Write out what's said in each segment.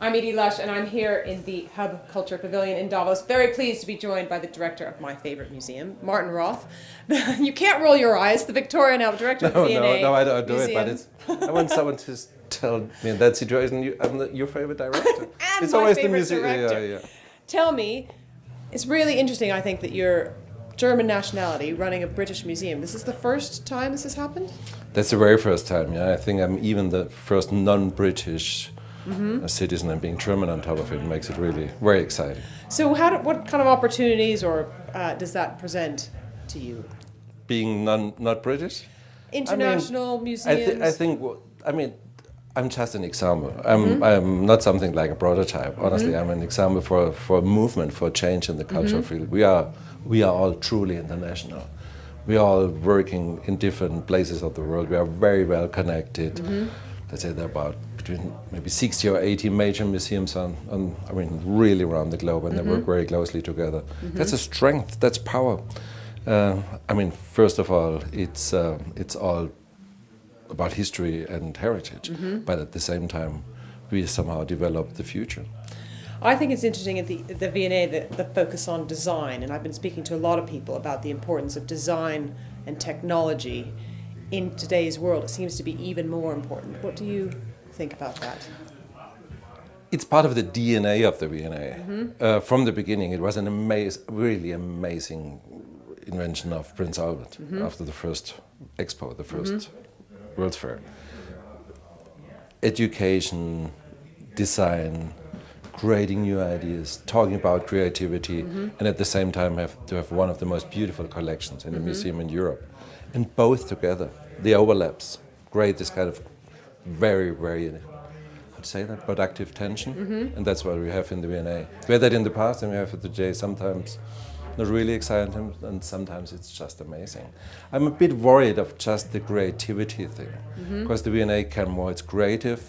I'm Edie Lush, and I'm here in the Hub Culture Pavilion in Davos. Very pleased to be joined by the director of my favorite museum, Martin Roth. You can't roll your eyes. The Victorian Albert Director of the V&A No, I don't do Museum. it. But I want someone to tell me in that situation, I'm your favorite director. And it's my always favorite the music. director. Yeah. Tell me, it's really interesting, I think, that you're German nationality running a British museum. This is the first time this has happened? That's the very first time. Yeah, I think I'm even the first non-British citizen, and being German on top of it makes it really very exciting. So what kind of opportunities or does that present to you? Being not British? International museums? I think, I'm just an example. I'm not something like a prototype. Honestly, I'm an example for a movement, for a change in the cultural field. We are all truly international. We are all working in different places of the world. We are very well connected. Let's say there are about between maybe 60 or 80 major museums really around the globe, and they work very closely together. That's a strength. That's power. First of all, it's all about history and heritage, but at the same time, we somehow develop the future. I think it's interesting at the V&A, the focus on design, and I've been speaking to a lot of people about the importance of design and technology in today's world. It seems to be even more important. What do you think about that? It's part of the DNA of the V&A. From the beginning, it was an really amazing invention of Prince Albert after the first expo, the first World's Fair. Education, design, creating new ideas, talking about creativity, and at the same time have one of the most beautiful collections in a museum in Europe. And both together, the overlaps create this kind of very, very, I'd say that, productive tension, and that's what we have in the V&A. We had that in the past, and we have it today. Sometimes not really exciting, and sometimes it's just amazing. I'm a bit worried of just the creativity thing, because the V&A can more. It's creative,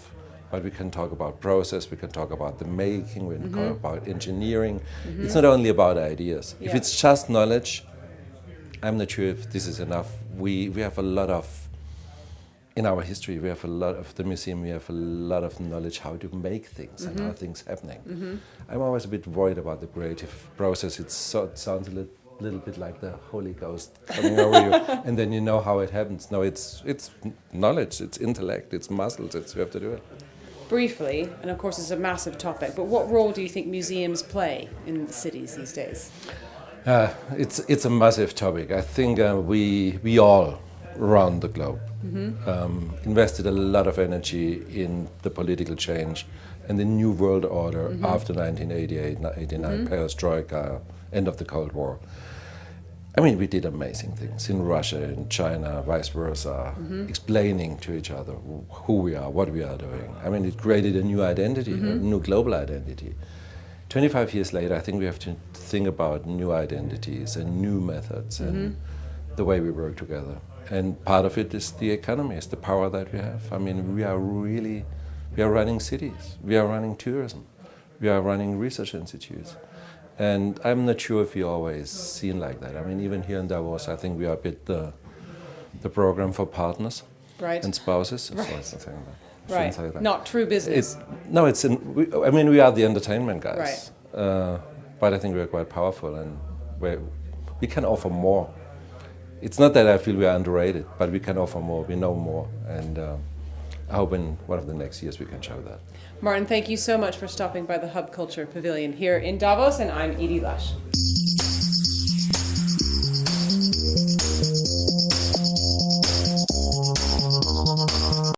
but we can talk about process, we can talk about the making, we can talk about engineering. It's not only about ideas. If it's just knowledge, I'm not sure if this is enough. We have a lot of, in our history, we have a lot of the museum, we have a lot of knowledge how to make things and how things happening. I'm always a bit worried about the creative process. It sounds a little bit like the Holy Ghost coming over you, and then you know how it happens. No, it's knowledge, it's intellect, it's muscles, you have to do it. Briefly, and of course it's a massive topic, but what role do you think museums play in cities these days? It's a massive topic. I think we all around the globe invested a lot of energy in the political change and the new world order after 1988, 89, Perestroika, end of the Cold War. We did amazing things in Russia, in China, vice versa, explaining to each other who we are, what we are doing. It created a new identity, a new global identity. 25 years later, I think we have to think about new identities and new methods and the way we work together. And part of it is the economy, it's the power that we have. We are running cities, we are running tourism, we are running research institutes. And I'm not sure if we always seen like that. Even here in Davos, I think we are a bit the program for partners and spouses. Right. Say that. Not true business. We are the entertainment guys. Right. But I think we are quite powerful, and we can offer more. It's not that I feel we are underrated, but we can offer more, we know more, and I hope in one of the next years we can show that. Martin, thank you so much for stopping by the Hub Culture Pavilion here in Davos, and I'm Edie Lush.